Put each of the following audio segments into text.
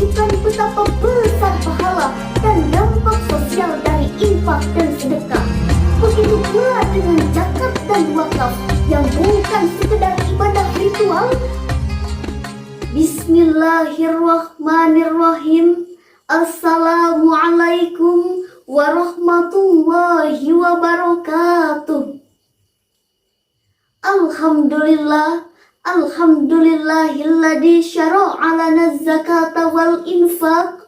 menunjukkan betapa besar pahala dan dampak sosial dari infak dan sedekah. Begitu pula dengan zakat dan wakaf yang bukan sekedar ibadah ritual. Bismillahirrahmanirrahim. Assalamualaikum warahmatullahi wabarakatuh. Alhamdulillahilladzi syara'a lana zakata wal infaq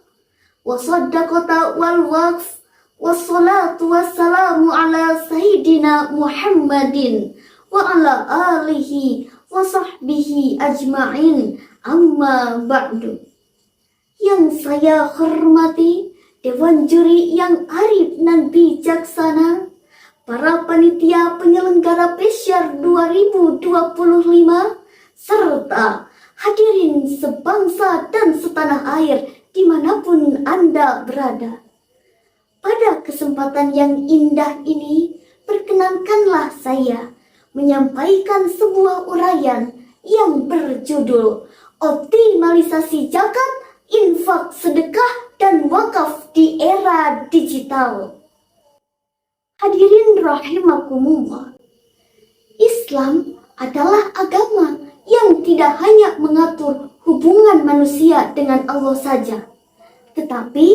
wa saddaqata wal waqf wassalatu wassalamu ala sayyidina Muhammadin wa ala alihi wa sahbihi ajma'in, amma ba'du. Yang saya hormati Dewan Juri yang arif dan bijaksana, para panitia penyelenggara Pesyar 2025, serta hadirin sebangsa dan setanah air dimanapun Anda berada. Pada kesempatan yang indah ini, perkenankanlah saya menyampaikan sebuah uraian yang berjudul Optimalisasi Zakat, Infak, Sedekah, dan Wakaf di Era Digital. Hadirin rahimakumullah, Islam adalah agama yang tidak hanya mengatur hubungan manusia dengan Allah saja, tetapi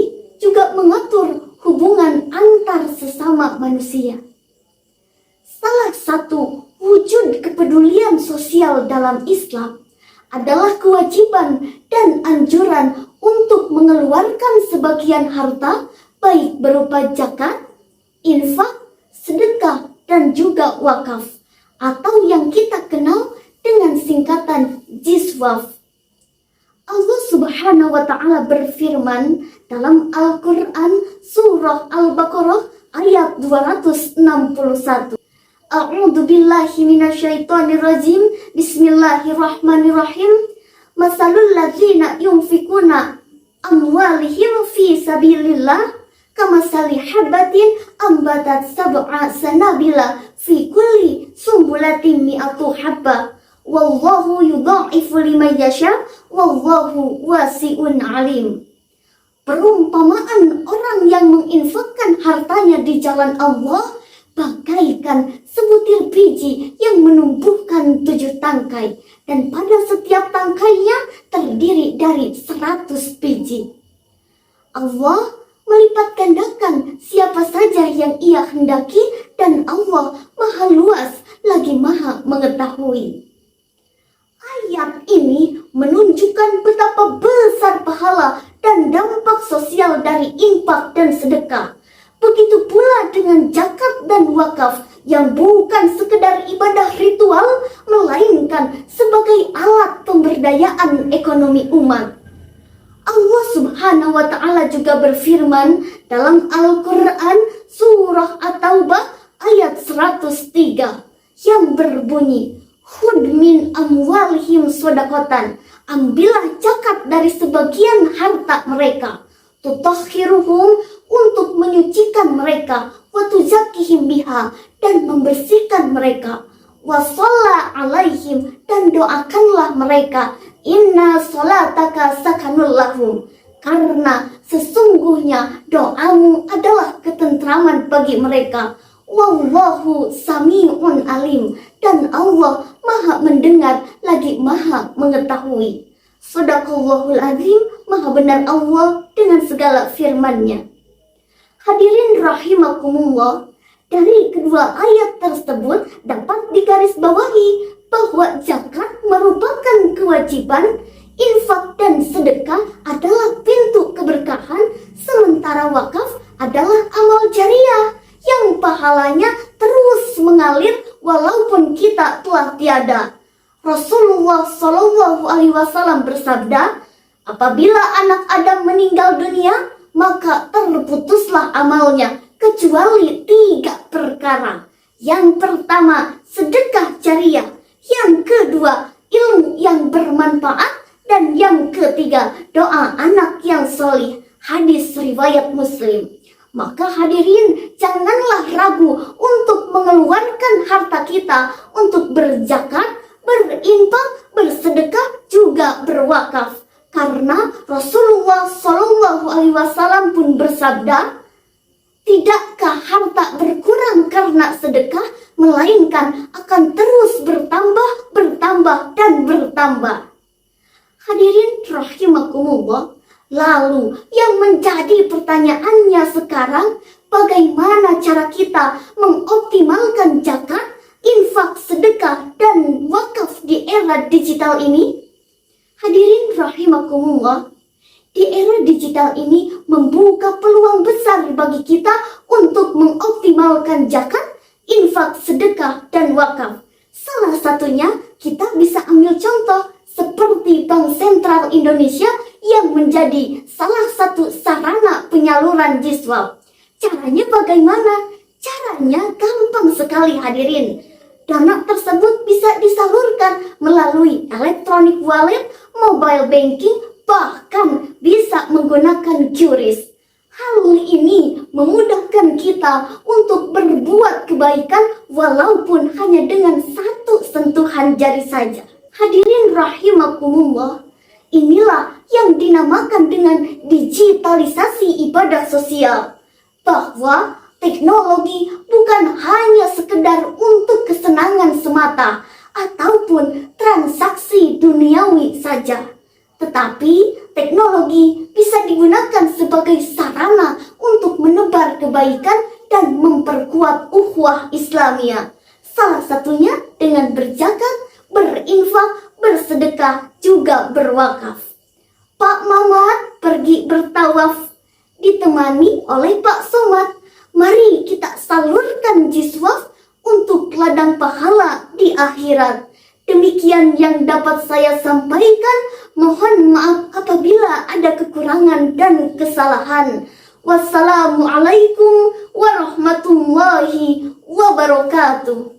juga mengatur hubungan antar sesama manusia. Salah satu wujud kepedulian sosial dalam Islam adalah kewajiban dan anjuran untuk mengeluarkan sebagian harta, baik berupa zakat, infak, sedekah, dan juga wakaf, atau yang kita kenal dengan singkatan jiswaf. Allah Subhanahu wa Ta'ala berfirman dalam Al-Quran surah Al-Baqarah ayat 261. A'udzu billahi minasyaitonir rajim. Bismillahirrahmanirrahim. Masalul ladzina yunfikuna amwalihim fi sabilillah kamasali habatin ambatat sab'a sanabila fi kulli sumbulatin mi'atu habba wallahu yudha'ifu liman yasha wallahu wasi'un alim. Perumpamaan orang yang menginfakkan hartanya di jalan Allah bagaikan sebutir biji yang menumbuhkan 7 tangkai, dan pada setiap tangkainya terdiri dari 100 biji. Allah melipat gandakan siapa saja yang ia hendaki, dan Allah maha luas lagi maha mengetahui. Ayat ini menunjukkan betapa besar pahala dan dampak sosial dari infak dan sedekah. Begitu pula dengan zakat dan wakaf yang bukan sekedar ibadah ritual, melainkan sebagai alat pemberdayaan ekonomi umat. Allah Subhanahu wa Ta'ala juga berfirman dalam Al-Quran surah At-Taubah ayat 103 yang berbunyi, Khudh min amwalihim shadaqatan, ambillah zakat dari sebagian harta mereka, tutahhiruhum, untuk menyucikan mereka, wa tuzakkihim biha, dan membersihkan mereka, wa shalla alaihim, dan doakanlah mereka, inna sholataka sakanul lahum, karena sesungguhnya doamu adalah ketentraman bagi mereka, wallahu sami'un alim, dan Allah maha mendengar lagi maha mengetahui. Shadaqallahul azim, maha benar Allah dengan segala firman-Nya. Hadirin rahimakumullah, dari kedua ayat tersebut dapat digarisbawahi bahwa zakat merupakan kewajiban, infak dan sedekah adalah pintu keberkahan, sementara wakaf adalah amal jariah yang pahalanya terus mengalir walaupun kita telah tiada. Rasulullah Shallallahu Alaihi Wasallam bersabda, apabila anak Adam meninggal dunia, maka terputuslah amalnya kecuali 3 perkara. Yang pertama, sedekah jariah. Yang kedua, ilmu yang bermanfaat. Dan yang ketiga, doa anak yang solih. Hadis riwayat Muslim. Maka hadirin, janganlah ragu untuk mengeluarkan harta kita untuk berzakat, berinfak, bersedekah, juga berwakaf. Karena Rasulullah Shallallahu Alaihi Wasallam pun bersabda, tidakkah harta berkurang karena sedekah, melainkan akan terus bertambah, bertambah, dan bertambah. Hadirin rahimakumullah, lalu yang menjadi pertanyaannya sekarang, bagaimana cara kita mengoptimalkan zakat, infak, sedekah, dan wakaf di era digital ini? Hadirin rahimakumullah, di era digital ini membuka peluang besar bagi kita untuk mengoptimalkan zakat, infak, sedekah, dan wakaf. Salah satunya kita bisa ambil contoh seperti Bank Sentral Indonesia yang menjadi salah satu sarana penyaluran JISWAP. Caranya bagaimana? Caranya gampang sekali hadirin. Dana tersebut bisa disalurkan melalui electronic wallet, mobile banking, bahkan bisa menggunakan QRIS. Hal ini memudahkan kita untuk berbuat kebaikan walaupun hanya dengan satu sentuhan jari saja. Hadirin rahimakumullah, inilah yang dinamakan dengan digitalisasi ibadah sosial. Bahwa teknologi bukan hanya sekedar untuk kesenangan semata ataupun transaksi duniawi saja, tetapi teknologi bisa digunakan sebagai sarana untuk menebar kebaikan dan memperkuat ukhuwah Islamiyah. Salah satunya dengan berzakat, berinfak, bersedekah, juga berwakaf. Pak Mamat pergi bertawaf ditemani oleh Pak Somad. Mari kita salurkan JISWAP untuk ladang pahala di akhirat. Demikian yang dapat saya sampaikan. Mohon maaf apabila ada kekurangan dan kesalahan. Wassalamualaikum warahmatullahi wabarakatuh.